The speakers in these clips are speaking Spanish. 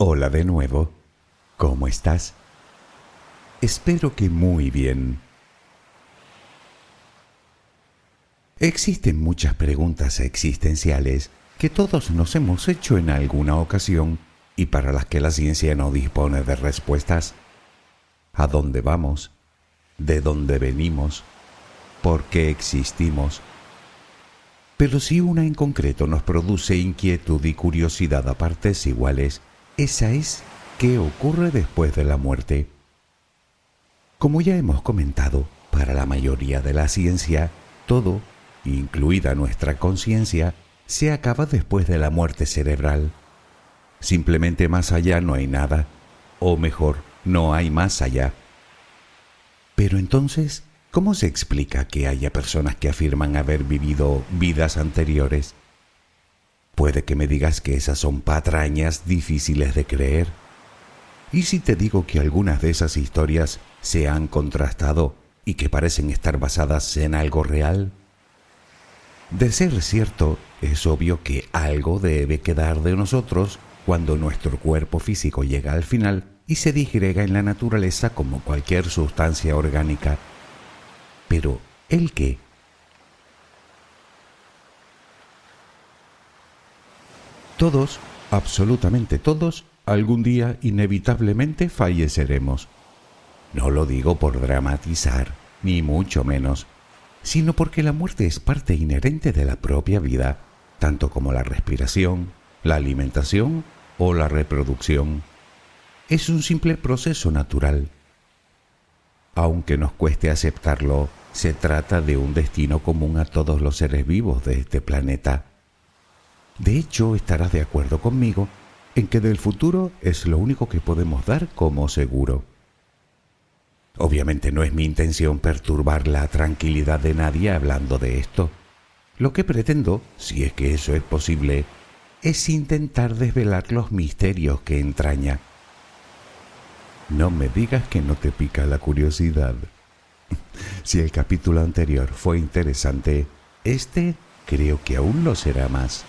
Hola de nuevo. ¿Cómo estás? Espero que muy bien. Existen muchas preguntas existenciales que todos nos hemos hecho en alguna ocasión y para las que la ciencia no dispone de respuestas. ¿A dónde vamos? ¿De dónde venimos? ¿Por qué existimos? Pero si una en concreto nos produce inquietud y curiosidad a partes iguales, esa es ¿qué ocurre después de la muerte? Como ya hemos comentado, para la mayoría de la ciencia, todo, incluida nuestra conciencia, se acaba después de la muerte cerebral. Simplemente más allá no hay nada, o mejor, no hay más allá. Pero entonces, ¿cómo se explica que haya personas que afirman haber vivido vidas anteriores? Puede que me digas que esas son patrañas difíciles de creer. ¿Y si te digo que algunas de esas historias se han contrastado y que parecen estar basadas en algo real? De ser cierto, es obvio que algo debe quedar de nosotros cuando nuestro cuerpo físico llega al final y se disgrega en la naturaleza como cualquier sustancia orgánica. Pero, ¿el qué? Todos, absolutamente todos, algún día inevitablemente falleceremos. No lo digo por dramatizar, ni mucho menos, sino porque la muerte es parte inherente de la propia vida, tanto como la respiración, la alimentación o la reproducción. Es un simple proceso natural. Aunque nos cueste aceptarlo, se trata de un destino común a todos los seres vivos de este planeta. De hecho, estarás de acuerdo conmigo en que del futuro es lo único que podemos dar como seguro. Obviamente no es mi intención perturbar la tranquilidad de nadie hablando de esto. Lo que pretendo, si es que eso es posible, es intentar desvelar los misterios que entraña. No me digas que no te pica la curiosidad. Si el capítulo anterior fue interesante, este creo que aún lo será más.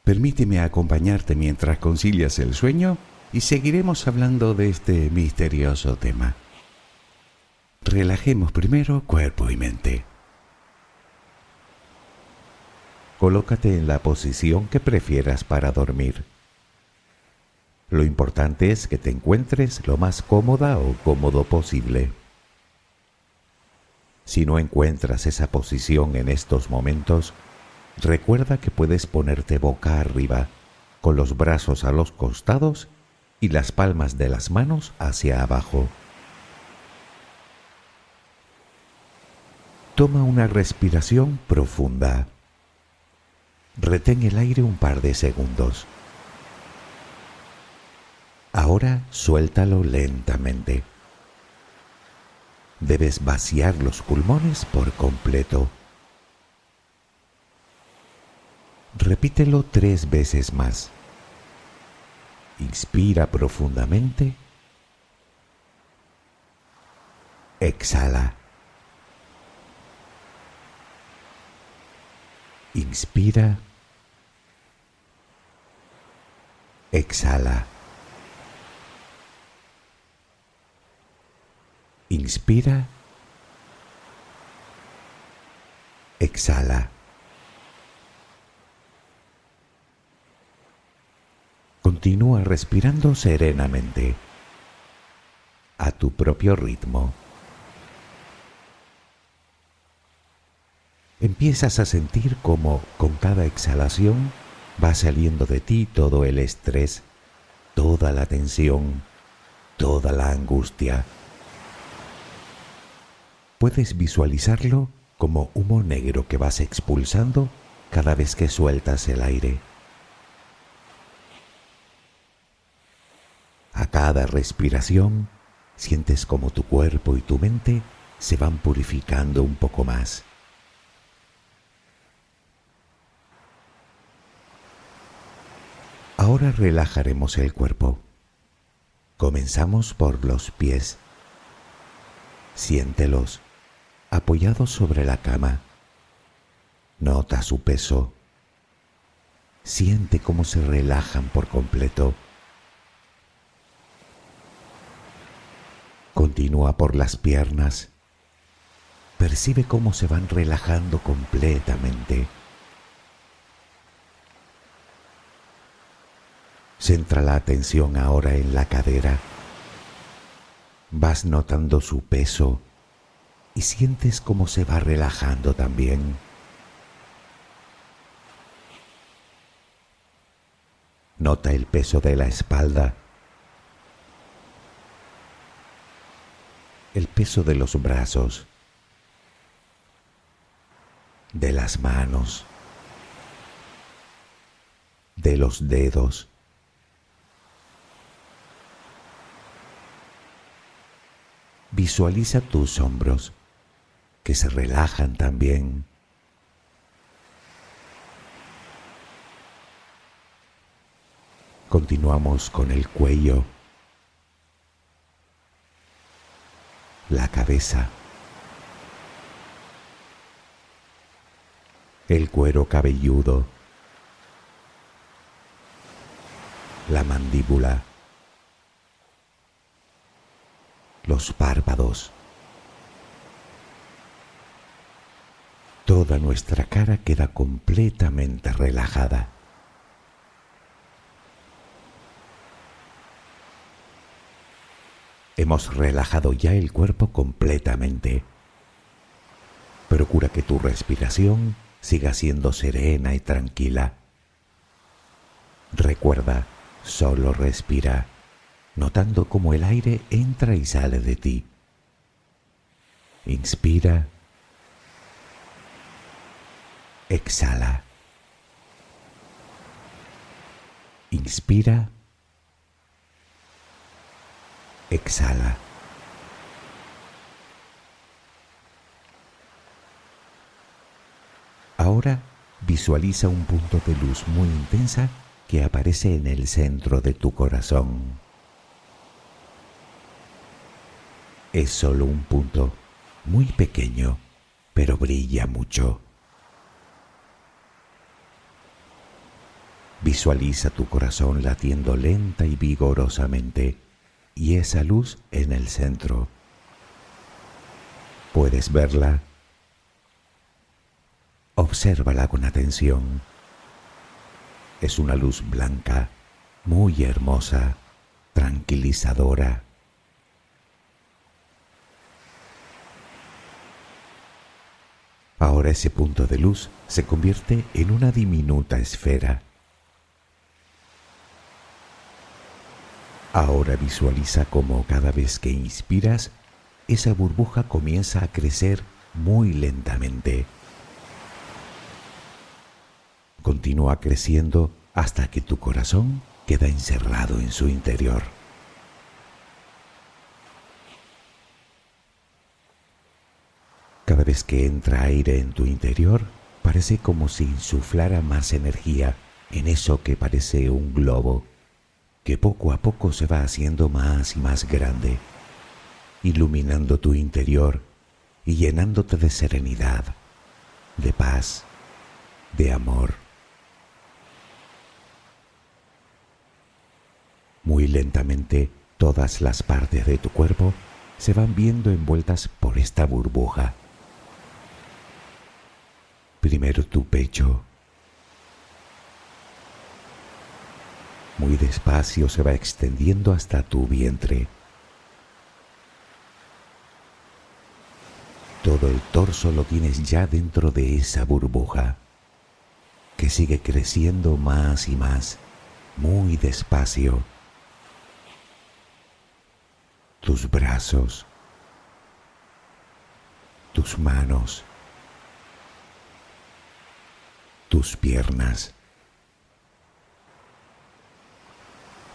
Permíteme acompañarte mientras concilias el sueño y seguiremos hablando de este misterioso tema. Relajemos primero cuerpo y mente. Colócate en la posición que prefieras para dormir. Lo importante es que te encuentres lo más cómoda o cómodo posible. Si no encuentras esa posición en estos momentos, recuerda que puedes ponerte boca arriba, con los brazos a los costados y las palmas de las manos hacia abajo. Toma una respiración profunda. Retén el aire un par de segundos. Ahora suéltalo lentamente. Debes vaciar los pulmones por completo. Repítelo 3 veces más. Inspira profundamente. Exhala. Inspira. Exhala. Inspira. Exhala. Continúa respirando serenamente, a tu propio ritmo. Empiezas a sentir cómo con cada exhalación va saliendo de ti todo el estrés, toda la tensión, toda la angustia. Puedes visualizarlo como humo negro que vas expulsando cada vez que sueltas el aire. A cada respiración, sientes como tu cuerpo y tu mente se van purificando un poco más. Ahora relajaremos el cuerpo. Comenzamos por los pies. Siéntelos, apoyados sobre la cama. Nota su peso. Siente cómo se relajan por completo. Continúa por las piernas. Percibe cómo se van relajando completamente. Centra la atención ahora en la cadera. Vas notando su peso y sientes cómo se va relajando también. Nota el peso de la espalda, el peso de los brazos, de las manos, de los dedos. Visualiza tus hombros, que se relajan también. Continuamos con el cuello, la cabeza, el cuero cabelludo, la mandíbula, los párpados. Toda nuestra cara queda completamente relajada. Hemos relajado ya el cuerpo completamente. Procura que tu respiración siga siendo serena y tranquila. Recuerda, solo respira, notando cómo el aire entra y sale de ti. Inspira. Exhala. Inspira. Exhala. Ahora visualiza un punto de luz muy intensa que aparece en el centro de tu corazón. Es solo un punto muy pequeño, pero brilla mucho. Visualiza tu corazón latiendo lenta y vigorosamente y esa luz en el centro. ¿Puedes verla? Obsérvala con atención. Es una luz blanca, muy hermosa, tranquilizadora. Ahora ese punto de luz se convierte en una diminuta esfera. Ahora visualiza cómo cada vez que inspiras, esa burbuja comienza a crecer muy lentamente. Continúa creciendo hasta que tu corazón queda encerrado en su interior. Cada vez que entra aire en tu interior, parece como si insuflara más energía en eso que parece un globo, que poco a poco se va haciendo más y más grande, iluminando tu interior y llenándote de serenidad, de paz, de amor. Muy lentamente, todas las partes de tu cuerpo se van viendo envueltas por esta burbuja. Primero tu pecho. Muy despacio se va extendiendo hasta tu vientre. Todo el torso lo tienes ya dentro de esa burbuja, que sigue creciendo más y más, muy despacio. Tus brazos, tus manos, tus piernas.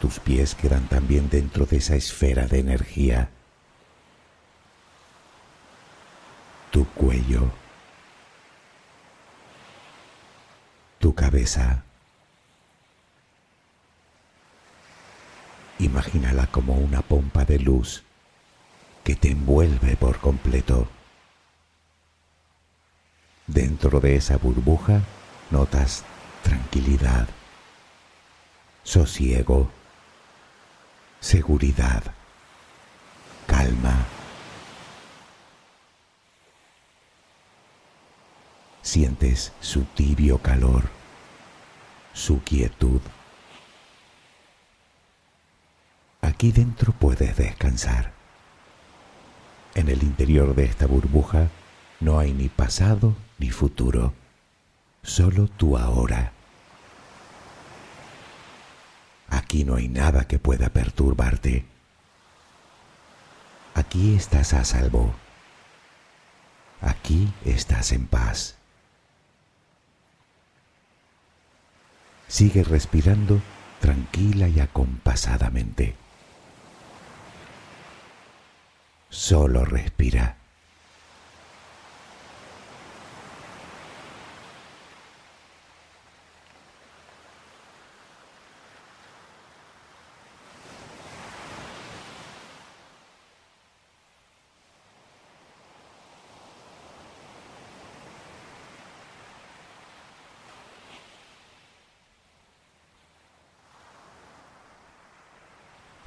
Tus pies quedan también dentro de esa esfera de energía. Tu cuello, tu cabeza. Imagínala como una pompa de luz que te envuelve por completo. Dentro de esa burbuja notas tranquilidad, sosiego, seguridad, calma. Sientes su tibio calor, su quietud. Aquí dentro puedes descansar. En el interior de esta burbuja no hay ni pasado ni futuro, solo tu ahora. Aquí no hay nada que pueda perturbarte. Aquí estás a salvo. Aquí estás en paz. Sigue respirando tranquila y acompasadamente. Solo respira.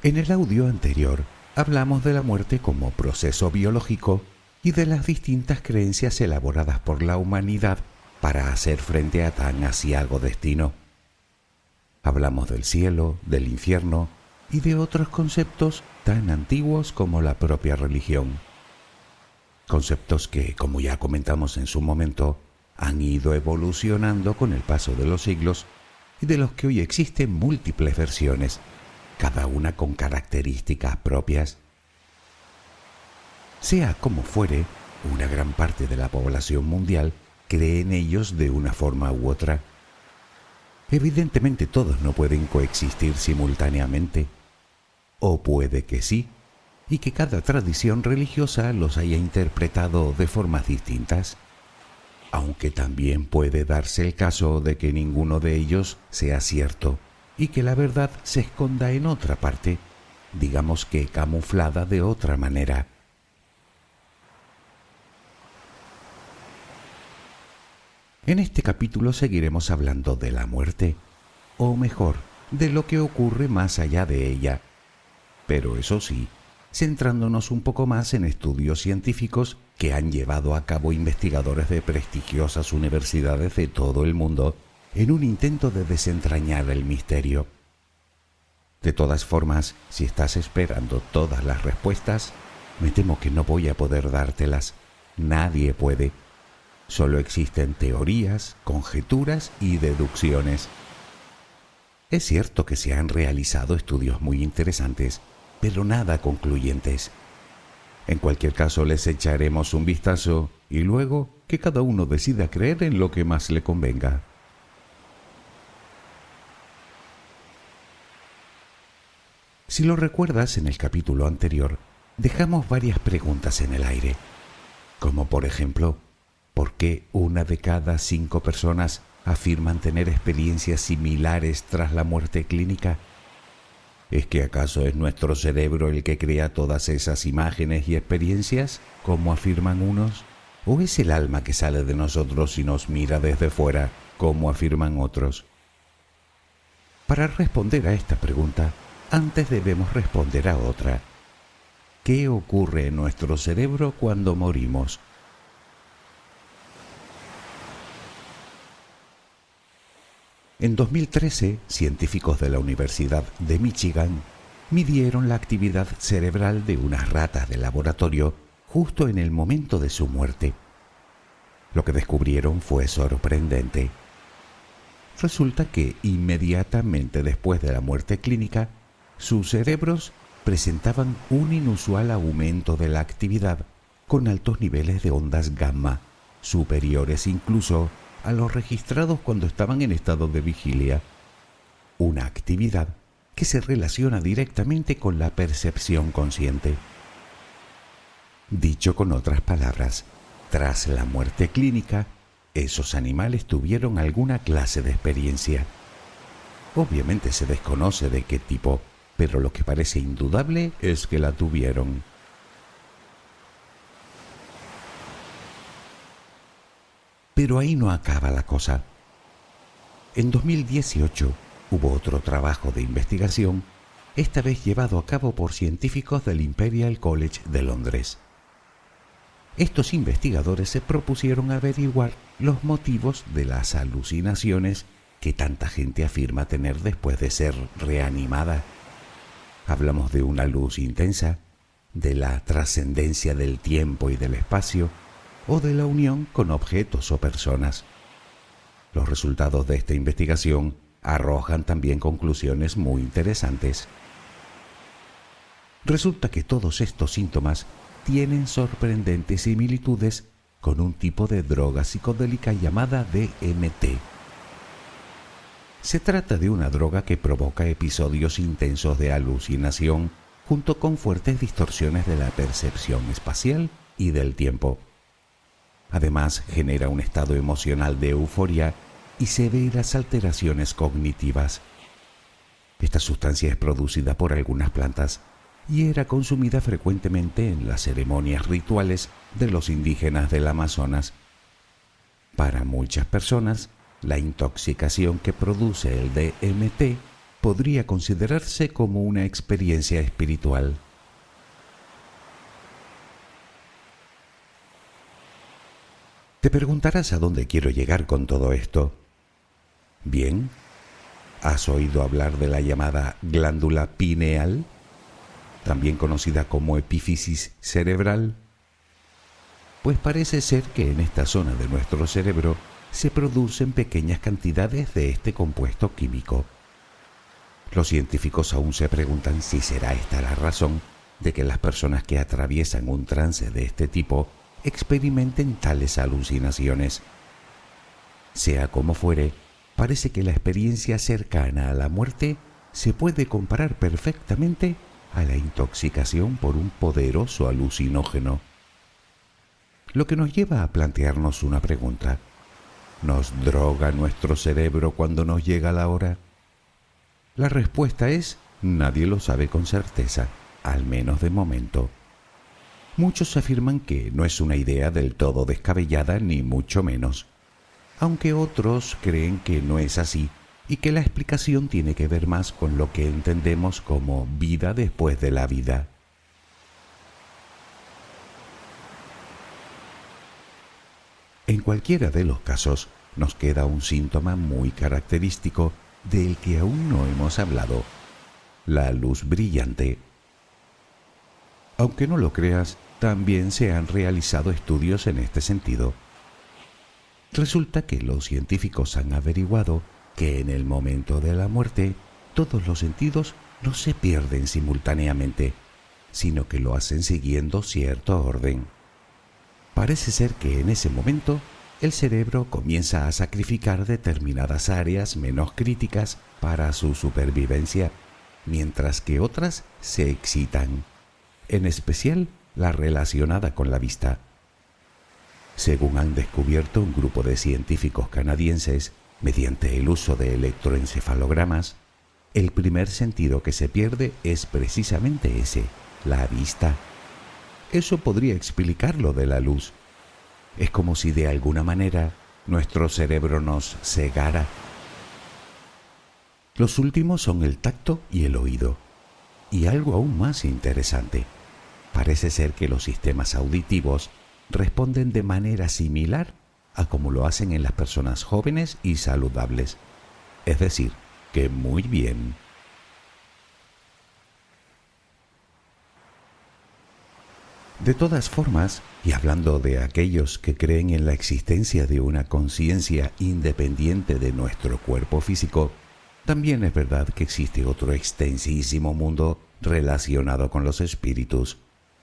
En el audio anterior hablamos de la muerte como proceso biológico y de las distintas creencias elaboradas por la humanidad para hacer frente a tan aciago destino. Hablamos del cielo, del infierno y de otros conceptos tan antiguos como la propia religión. Conceptos que, como ya comentamos en su momento, han ido evolucionando con el paso de los siglos y de los que hoy existen múltiples versiones, cada una con características propias. Sea como fuere, una gran parte de la población mundial cree en ellos de una forma u otra. Evidentemente todos no pueden coexistir simultáneamente, o puede que sí, y que cada tradición religiosa los haya interpretado de formas distintas, aunque también puede darse el caso de que ninguno de ellos sea cierto y que la verdad se esconda en otra parte, digamos que camuflada de otra manera. En este capítulo seguiremos hablando de la muerte, o mejor, de lo que ocurre más allá de ella, pero eso sí, centrándonos un poco más en estudios científicos que han llevado a cabo investigadores de prestigiosas universidades de todo el mundo en un intento de desentrañar el misterio. De todas formas, si estás esperando todas las respuestas, me temo que no voy a poder dártelas. Nadie puede. Solo existen teorías, conjeturas y deducciones. Es cierto que se han realizado estudios muy interesantes, pero nada concluyentes. En cualquier caso, les echaremos un vistazo y luego que cada uno decida creer en lo que más le convenga. Si lo recuerdas, en el capítulo anterior dejamos varias preguntas en el aire, como por ejemplo, ¿por qué 1 de cada 5 personas afirman tener experiencias similares tras la muerte clínica? ¿Es que acaso es nuestro cerebro el que crea todas esas imágenes y experiencias, como afirman unos? ¿O es el alma que sale de nosotros y nos mira desde fuera, como afirman otros? Para responder a esta pregunta, antes debemos responder a otra. ¿Qué ocurre en nuestro cerebro cuando morimos? En 2013, científicos de la Universidad de Michigan midieron la actividad cerebral de unas ratas de laboratorio justo en el momento de su muerte. Lo que descubrieron fue sorprendente. Resulta que inmediatamente después de la muerte clínica, sus cerebros presentaban un inusual aumento de la actividad con altos niveles de ondas gamma, superiores incluso a los registrados cuando estaban en estado de vigilia. Una actividad que se relaciona directamente con la percepción consciente. Dicho con otras palabras, tras la muerte clínica, esos animales tuvieron alguna clase de experiencia. Obviamente se desconoce de qué tipo, pero lo que parece indudable es que la tuvieron. Pero ahí no acaba la cosa. En 2018, Hubo otro trabajo de investigación, esta vez llevado a cabo por científicos del Imperial College de Londres. Estos investigadores se propusieron averiguar los motivos de las alucinaciones que tanta gente afirma tener después de ser reanimada. Hablamos de una luz intensa, de la trascendencia del tiempo y del espacio, o de la unión con objetos o personas. Los resultados de esta investigación arrojan también conclusiones muy interesantes. Resulta que todos estos síntomas tienen sorprendentes similitudes con un tipo de droga psicodélica llamada DMT. Se trata de una droga que provoca episodios intensos de alucinación junto con fuertes distorsiones de la percepción espacial y del tiempo. Además, genera un estado emocional de euforia y severas alteraciones cognitivas. Esta sustancia es producida por algunas plantas y era consumida frecuentemente en las ceremonias rituales de los indígenas del Amazonas. Para muchas personas, la intoxicación que produce el DMT podría considerarse como una experiencia espiritual. Te preguntarás a dónde quiero llegar con todo esto. Bien, ¿has oído hablar de la llamada glándula pineal, también conocida como epífisis cerebral? Pues parece ser que en esta zona de nuestro cerebro se producen pequeñas cantidades de este compuesto químico. Los científicos aún se preguntan si será esta la razón de que las personas que atraviesan un trance de este tipo experimenten tales alucinaciones. Sea como fuere, parece que la experiencia cercana a la muerte se puede comparar perfectamente a la intoxicación por un poderoso alucinógeno. Lo que nos lleva a plantearnos una pregunta: ¿nos droga nuestro cerebro cuando nos llega la hora? La respuesta es: nadie lo sabe con certeza, al menos de momento. Muchos afirman que no es una idea del todo descabellada, ni mucho menos, aunque otros creen que no es así y que la explicación tiene que ver más con lo que entendemos como vida después de la vida. En cualquiera de los casos, nos queda un síntoma muy característico del que aún no hemos hablado: la luz brillante. Aunque no lo creas, también se han realizado estudios en este sentido. Resulta que los científicos han averiguado que en el momento de la muerte todos los sentidos no se pierden simultáneamente, sino que lo hacen siguiendo cierto orden. Parece ser que en ese momento el cerebro comienza a sacrificar determinadas áreas menos críticas para su supervivencia, mientras que otras se excitan, en especial la relacionada con la vista. Según han descubierto un grupo de científicos canadienses, mediante el uso de electroencefalogramas, el primer sentido que se pierde es precisamente ese, la vista. Eso podría explicar lo de la luz. Es como si de alguna manera nuestro cerebro nos cegara. Los últimos son el tacto y el oído. Y algo aún más interesante: parece ser que los sistemas auditivos responden de manera similar a como lo hacen en las personas jóvenes y saludables. Es decir, que muy bien. De todas formas, y hablando de aquellos que creen en la existencia de una conciencia independiente de nuestro cuerpo físico, también es verdad que existe otro extensísimo mundo relacionado con los espíritus.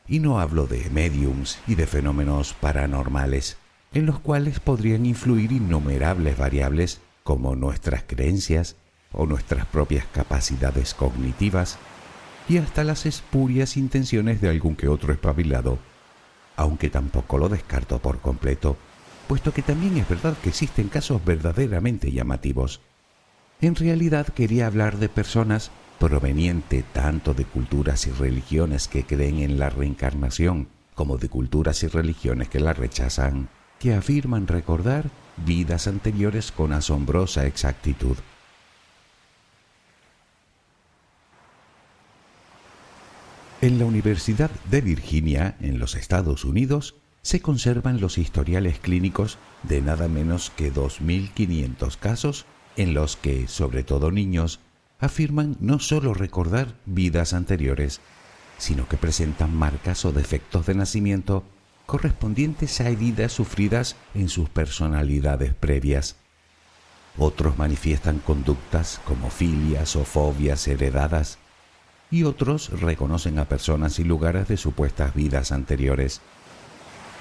Y no hablo de médiums y de fenómenos paranormales, en los cuales podrían influir innumerables variables como nuestras creencias o nuestras propias capacidades cognitivas, y hasta las espurias intenciones de algún que otro espabilado, aunque tampoco lo descarto por completo, puesto que también es verdad que existen casos verdaderamente llamativos. En realidad quería hablar de personas provenientes tanto de culturas y religiones que creen en la reencarnación, como de culturas y religiones que la rechazan, que afirman recordar vidas anteriores con asombrosa exactitud. En la Universidad de Virginia, en los Estados Unidos, se conservan los historiales clínicos de nada menos que 2.500 casos en los que, sobre todo niños, afirman no solo recordar vidas anteriores, sino que presentan marcas o defectos de nacimiento correspondientes a heridas sufridas en sus personalidades previas. Otros manifiestan conductas como filias o fobias heredadas, y otros reconocen a personas y lugares de supuestas vidas anteriores.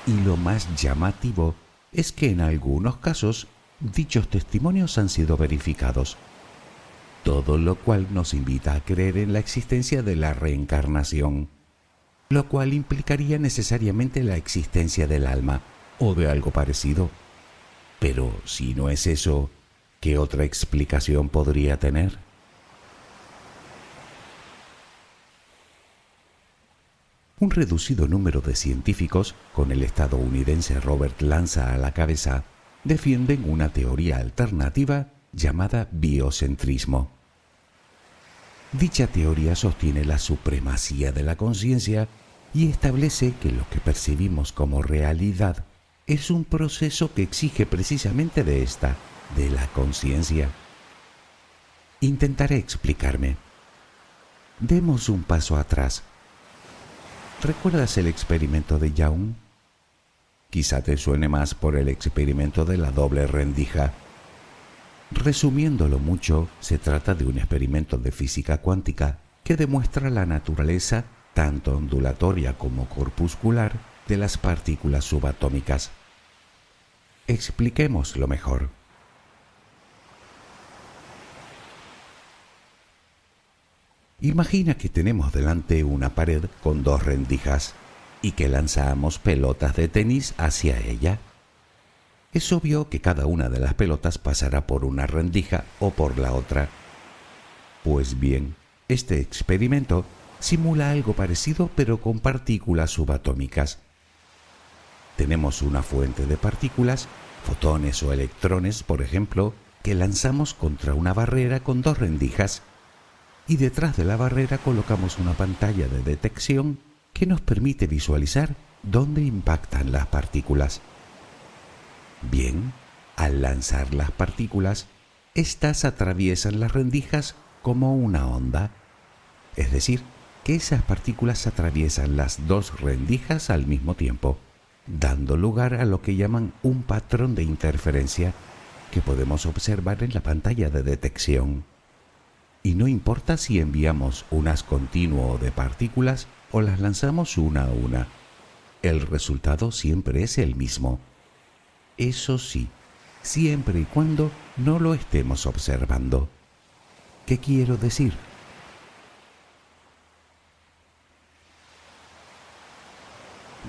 Y lo más llamativo es que en algunos casos dichos testimonios han sido verificados, todo lo cual nos invita a creer en la existencia de la reencarnación, lo cual implicaría necesariamente la existencia del alma o de algo parecido. Pero si no es eso, ¿qué otra explicación podría tener? Un reducido número de científicos, con el estadounidense Robert Lanza a la cabeza, defienden una teoría alternativa llamada biocentrismo. Dicha teoría sostiene la supremacía de la conciencia y establece que lo que percibimos como realidad es un proceso que exige precisamente de la conciencia. Intentaré explicarme. Demos un paso atrás. ¿Recuerdas el experimento de Young? Quizá te suene más por el experimento de la doble rendija. Resumiéndolo mucho, se trata de un experimento de física cuántica que demuestra la naturaleza, tanto ondulatoria como corpuscular, de las partículas subatómicas. Expliquémoslo mejor. Imagina que tenemos delante una pared con dos rendijas y que lanzamos pelotas de tenis hacia ella. Es obvio que cada una de las pelotas pasará por una rendija o por la otra. Pues bien, este experimento simula algo parecido pero con partículas subatómicas. Tenemos una fuente de partículas, fotones o electrones, por ejemplo, que lanzamos contra una barrera con dos rendijas. Y detrás de la barrera colocamos una pantalla de detección que nos permite visualizar dónde impactan las partículas. Bien, al lanzar las partículas, éstas atraviesan las rendijas como una onda. Es decir, que esas partículas atraviesan las dos rendijas al mismo tiempo, dando lugar a lo que llaman un patrón de interferencia que podemos observar en la pantalla de detección. Y no importa si enviamos un haz continuo de partículas o las lanzamos una a una, el resultado siempre es el mismo. Eso sí, siempre y cuando no lo estemos observando. ¿Qué quiero decir?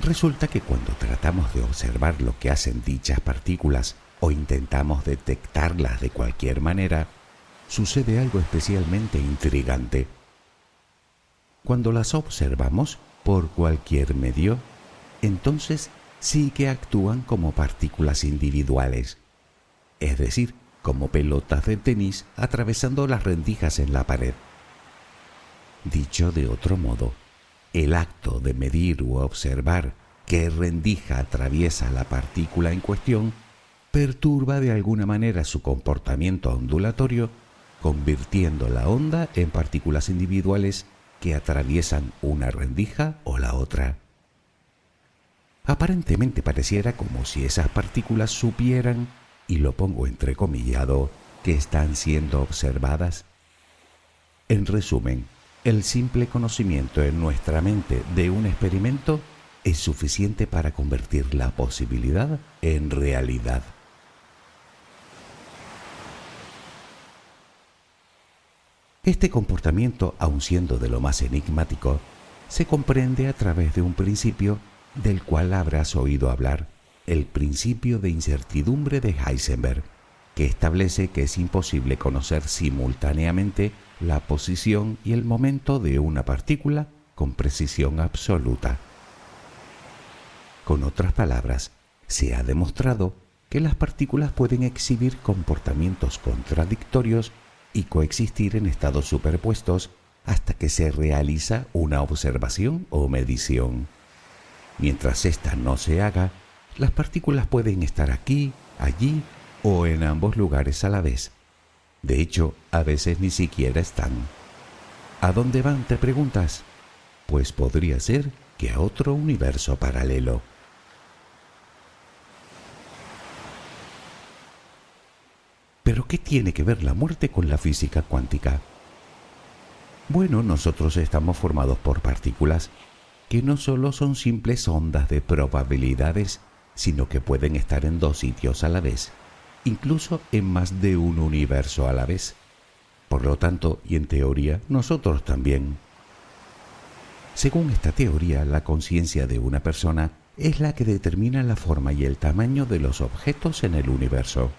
Resulta que cuando tratamos de observar lo que hacen dichas partículas o intentamos detectarlas de cualquier manera, sucede algo especialmente intrigante. Cuando las observamos por cualquier medio, entonces sí que actúan como partículas individuales, es decir, como pelotas de tenis atravesando las rendijas en la pared. Dicho de otro modo, el acto de medir u observar qué rendija atraviesa la partícula en cuestión perturba de alguna manera su comportamiento ondulatorio, convirtiendo la onda en partículas individuales que atraviesan una rendija o la otra. Aparentemente pareciera como si esas partículas supieran, y lo pongo entrecomillado, que están siendo observadas. En resumen, el simple conocimiento en nuestra mente de un experimento es suficiente para convertir la posibilidad en realidad. Este comportamiento, aun siendo de lo más enigmático, se comprende a través de un principio del cual habrás oído hablar, el principio de incertidumbre de Heisenberg, que establece que es imposible conocer simultáneamente la posición y el momento de una partícula con precisión absoluta. Con otras palabras, se ha demostrado que las partículas pueden exhibir comportamientos contradictorios y coexistir en estados superpuestos hasta que se realiza una observación o medición. Mientras ésta no se haga, las partículas pueden estar aquí, allí o en ambos lugares a la vez. De hecho, a veces ni siquiera están. ¿A dónde van?, te preguntas. Pues podría ser que a otro universo paralelo. ¿Pero qué tiene que ver la muerte con la física cuántica? Bueno, nosotros estamos formados por partículas que no solo son simples ondas de probabilidades, sino que pueden estar en dos sitios a la vez, incluso en más de un universo a la vez. Por lo tanto, y en teoría, nosotros también. Según esta teoría, la conciencia de una persona es la que determina la forma y el tamaño de los objetos en el universo.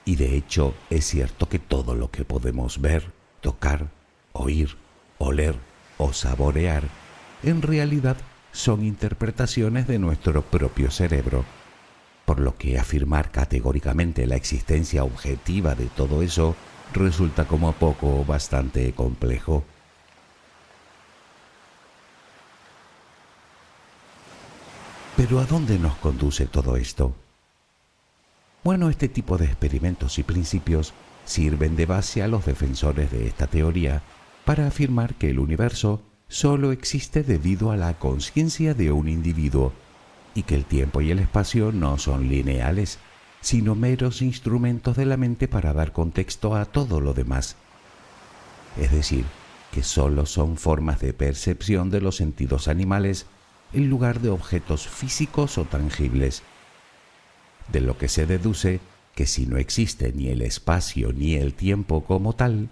Y de hecho, es cierto que todo lo que podemos ver, tocar, oír, oler o saborear, en realidad son interpretaciones de nuestro propio cerebro, por lo que afirmar categóricamente la existencia objetiva de todo eso resulta como poco o bastante complejo. ¿Pero a dónde nos conduce todo esto? Bueno, este tipo de experimentos y principios sirven de base a los defensores de esta teoría para afirmar que el universo solo existe debido a la conciencia de un individuo y que el tiempo y el espacio no son lineales, sino meros instrumentos de la mente para dar contexto a todo lo demás. Es decir, que solo son formas de percepción de los sentidos animales en lugar de objetos físicos o tangibles. De lo que se deduce que si no existe ni el espacio ni el tiempo como tal,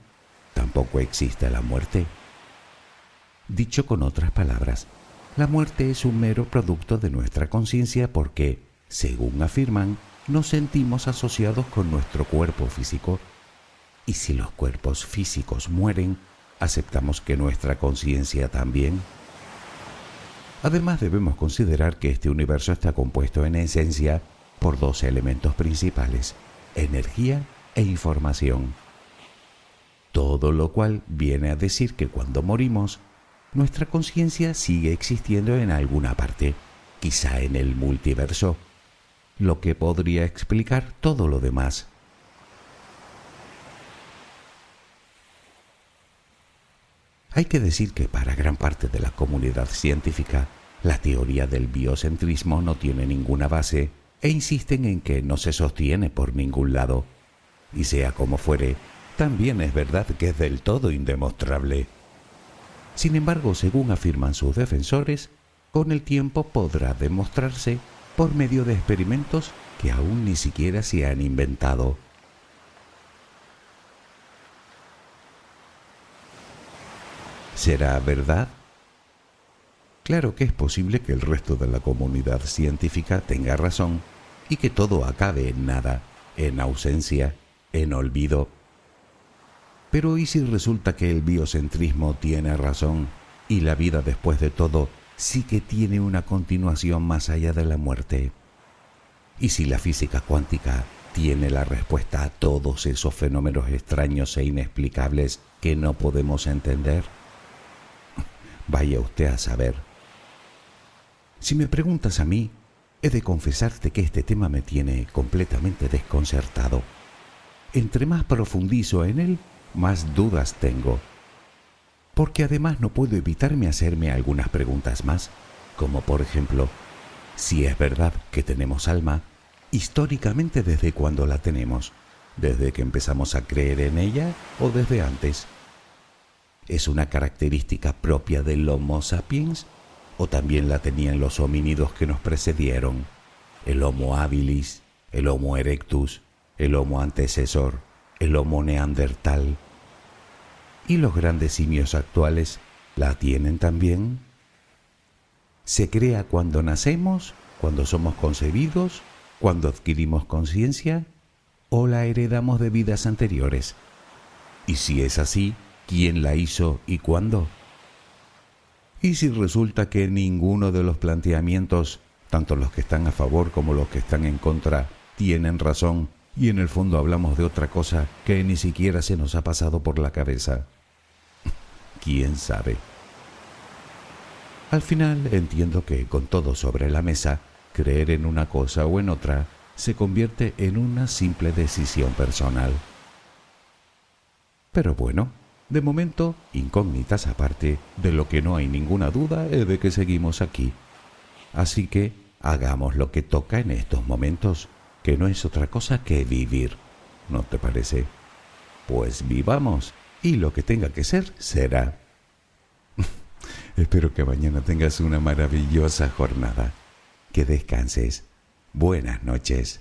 tampoco existe la muerte. Dicho con otras palabras, la muerte es un mero producto de nuestra conciencia porque, según afirman, nos sentimos asociados con nuestro cuerpo físico. Y si los cuerpos físicos mueren, aceptamos que nuestra conciencia también. Además, debemos considerar que este universo está compuesto en esencia por dos elementos principales: energía e información. Todo lo cual viene a decir que cuando morimos, nuestra conciencia sigue existiendo en alguna parte, quizá en el multiverso, lo que podría explicar todo lo demás. Hay que decir que para gran parte de la comunidad científica, la teoría del biocentrismo no tiene ninguna base e insisten en que no se sostiene por ningún lado. Y sea como fuere, también es verdad que es del todo indemostrable. Sin embargo, según afirman sus defensores, con el tiempo podrá demostrarse por medio de experimentos que aún ni siquiera se han inventado. ¿Será verdad? Claro que es posible que el resto de la comunidad científica tenga razón y que todo acabe en nada, en ausencia, en olvido. Pero ¿y si resulta que el biocentrismo tiene razón y la vida después de todo sí que tiene una continuación más allá de la muerte? ¿Y si la física cuántica tiene la respuesta a todos esos fenómenos extraños e inexplicables que no podemos entender? Vaya usted a saber. Si me preguntas a mí, he de confesarte que este tema me tiene completamente desconcertado. Entre más profundizo en él, más dudas tengo. Porque además no puedo evitarme hacerme algunas preguntas más, como por ejemplo, si es verdad que tenemos alma, históricamente ¿desde cuándo la tenemos? ¿Desde que empezamos a creer en ella o desde antes? ¿Es una característica propia del Homo sapiens o también la tenían los homínidos que nos precedieron? El Homo habilis, el Homo erectus, el Homo antecesor, el Homo neandertal. ¿Y los grandes simios actuales la tienen también? ¿Se crea cuando nacemos, cuando somos concebidos, cuando adquirimos conciencia o la heredamos de vidas anteriores? Y si es así, ¿quién la hizo y cuándo? Y si resulta que ninguno de los planteamientos, tanto los que están a favor como los que están en contra, tienen razón y en el fondo hablamos de otra cosa que ni siquiera se nos ha pasado por la cabeza. quién sabe. Al final entiendo que con todo sobre la mesa, creer en una cosa o en otra se convierte en una simple decisión personal. Pero bueno, de momento, incógnitas aparte, de lo que no hay ninguna duda es de que seguimos aquí. Así que hagamos lo que toca en estos momentos, que no es otra cosa que vivir. ¿No te parece? Pues vivamos, y lo que tenga que ser, será. Espero que mañana tengas una maravillosa jornada. Que descanses. Buenas noches.